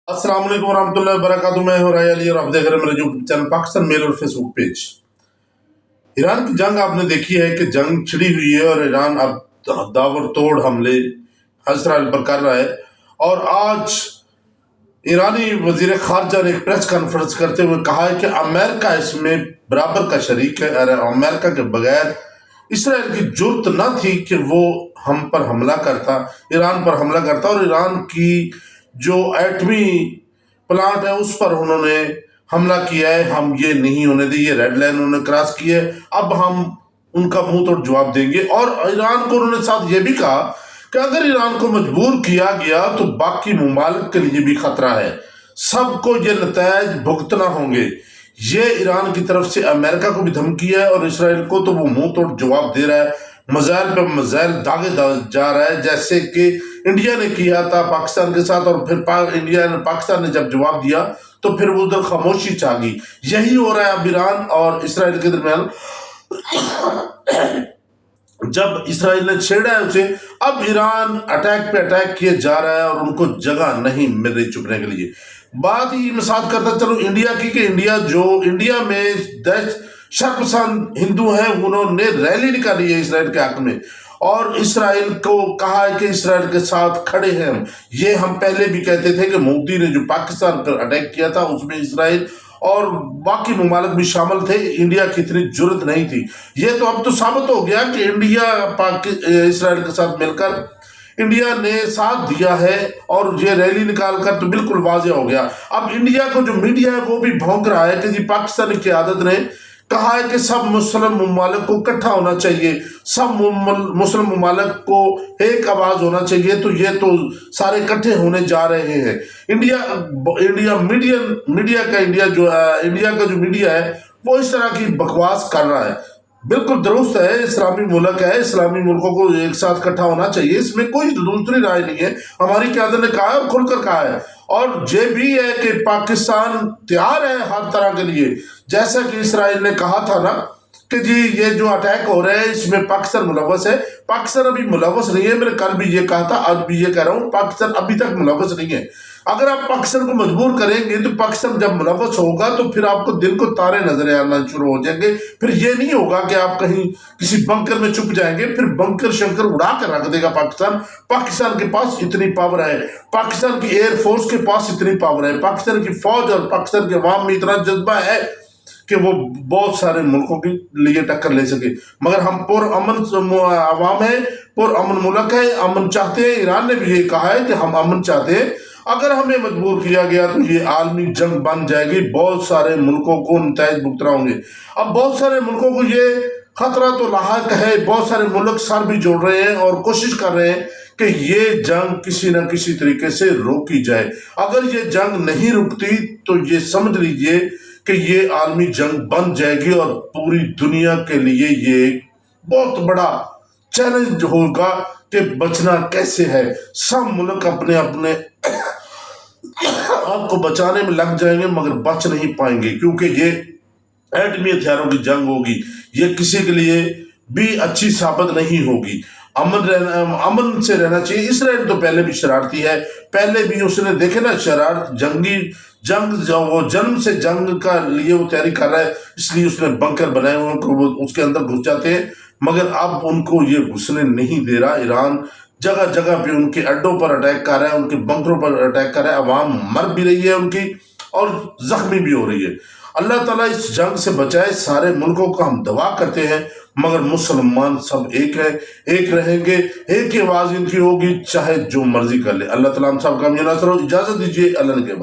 अस्सलाम वालेकुम वरहमतुल्लाहि वबरकातुहू। मैं हूं राय अली और आप देख रहे हैं मेरे यूट्यूब चैनल पाकिस्तान मेल और फेसबुक पेज। ईरान की जंग आपने देखी है कि जंग छिड़ी हुई है और ईरान अब दावर तोड़ हमले इसराइल पर कर रहा है। और आज ईरानी वजीर खारजा ने एक प्रेस कॉन्फ्रेंस करते हुए कहा है कि अमेरिका इसमें बराबर का शरीक है और अमेरिका के बगैर इसराइल की जुर्त न थी कि वो हम पर हमला करता, ईरान पर हमला करता। और ईरान की जो एटमी प्लांट है उस पर उन्होंने हमला किया है। हम ये नहीं होने दें, ये रेड लाइन उन्होंने क्रॉस की है। अब हम उनका मुंह तोड़ जवाब देंगे। और ईरान को उन्होंने साथ ये भी कहा कि अगर ईरान को मजबूर किया गया तो बाकी ममालिक के लिए भी खतरा है, सबको ये नतायज भुगतना होंगे। ये ईरान की तरफ से अमेरिका को भी धमकी है और इसराइल को तो वो मुंह तोड़ जवाब दे रहा है, मज़ाइल पे मज़ाइल दागे जा रहा है, जैसे कि इंडिया ने किया था पाकिस्तान के साथ। और फिर पाकिस्तान ने जब जवाब दिया तो फिर वो उधर खामोशी छा गई। यही हो रहा है अब ईरान और इसराइल के दरमियान। जब इसराइल ने छेड़ा है उसे, अब ईरान अटैक पे अटैक किए जा रहा है और उनको जगह नहीं मिल रही चुपने के लिए। बात ही मिसाल करता चलो इंडिया की, कि इंडिया में दहशत शर्पसंद हिंदू हैं, उन्होंने रैली निकाली है इसराइल के हक में और इसराइल को कहा है कि इसराइल के साथ खड़े हैं हम। ये हम पहले भी कहते थे कि मोदी ने जो पाकिस्तान पर अटैक किया था उसमें इसराइल और बाकी ममालिक भी शामिल थे, इंडिया की इतनी जरूरत नहीं थी। ये तो अब तो साबित हो गया कि इंडिया इसराइल के साथ मिलकर इंडिया ने साथ दिया है और ये रैली निकालकर तो बिल्कुल वाज़ेह हो गया। अब इंडिया को जो मीडिया है वो भी भौंक रहा है कि जी पाकिस्तान की आदत ने कहा है कि सब मुस्लिम ममालिक को इकट्ठा होना चाहिए, सब मुस्लिम ममालिक को एक आवाज होना चाहिए। तो ये तो सारे इकट्ठे होने जा रहे हैं। इंडिया का जो मीडिया है वो इस तरह की बकवास कर रहा है। बिल्कुल दुरुस्त है, इस्लामी मुल्क है, इस्लामी मुल्कों को एक साथ इकट्ठा होना चाहिए, इसमें कोई दूसरी राय नहीं है। हमारी क़यादत ने कहा है और खुलकर कहा है। और ये भी है कि पाकिस्तान तैयार है हर तरह के लिए, जैसा कि इसराइल ने कहा था ना कि जी ये जो अटैक हो रहे हैं इसमें पाकिस्तान मुलव्वस है। पाकिस्तान अभी मुलव्वस नहीं है। मैंने कल भी ये कहा था, आज भी ये कह रहा हूँ, पाकिस्तान अभी तक मुलव्वस नहीं है। अगर आप पाकिस्तान को मजबूर करेंगे तो पाकिस्तान जब मुलव्वस होगा तो फिर आपको दिन को तारे नजर आना शुरू हो जाएंगे। फिर ये नहीं होगा कि आप कहीं किसी बंकर में छुप जाएंगे, फिर बंकर शंकर उड़ा कर रख देगा पाकिस्तान। पाकिस्तान के पास इतनी पावर है, पाकिस्तान की एयरफोर्स के पास इतनी पावर है, पाकिस्तान की फौज और पाकिस्तान के अवाम में इतना जज्बा है कि वो बहुत सारे मुल्कों के लिए टक्कर ले सके। मगर हम पुरअमन अवाम है, पुरअमन मुल्क है, अमन चाहते हैं। ईरान ने भी ये कहा है कि हम अमन चाहते हैं। अगर हमें मजबूर किया गया तो ये आलमी जंग बन जाएगी, बहुत सारे मुल्कों को नताइज भुगतना होंगे। अब बहुत सारे मुल्कों को ये खतरा तो लाहक है, बहुत सारे मुल्क सर भी जोड़ रहे हैं और कोशिश कर रहे हैं कि ये जंग किसी न किसी तरीके से रोकी जाए। अगर ये जंग नहीं रुकती तो ये समझ लीजिए कि ये आलमी जंग बन जाएगी और पूरी दुनिया के लिए ये एक बहुत बड़ा चैलेंज होगा कि बचना कैसे है। सब मुल्क अपने अपने आपको बचाने में लग जाएंगे मगर बच नहीं पाएंगे, क्योंकि ये एटमी हथियारों की जंग होगी। ये किसी के लिए भी अच्छी साबित नहीं होगी। अमन से रहना चाहिए। इसराइल तो पहले भी शरारती है, पहले भी उसने देखे ना शरारत, जंग वो जन्म से जंग का लिए वो तैयारी कर रहा है, इसलिए उसने बंकर बनाए हुए वो उसके अंदर घुस जाते हैं। मगर अब उनको ये घुसने नहीं दे रहा। ईरान जगह जगह पे उनके अड्डों पर अटैक कर रहा है, उनके बंकरों पर अटैक कर रहा है। अवाम मर भी रही है उनकी और जख्मी भी हो रही है। अल्लाह ताला इस जंग से बचाए, सारे मुल्कों का हम दुआ करते हैं। मगर मुसलमान सब एक है, एक रहेंगे, एक ही आवाज़ इनकी होगी, चाहे जो मर्जी कर ले। अल्लाह ताला हम सब का इजाज़त दीजिए। अल्लाह के बाद।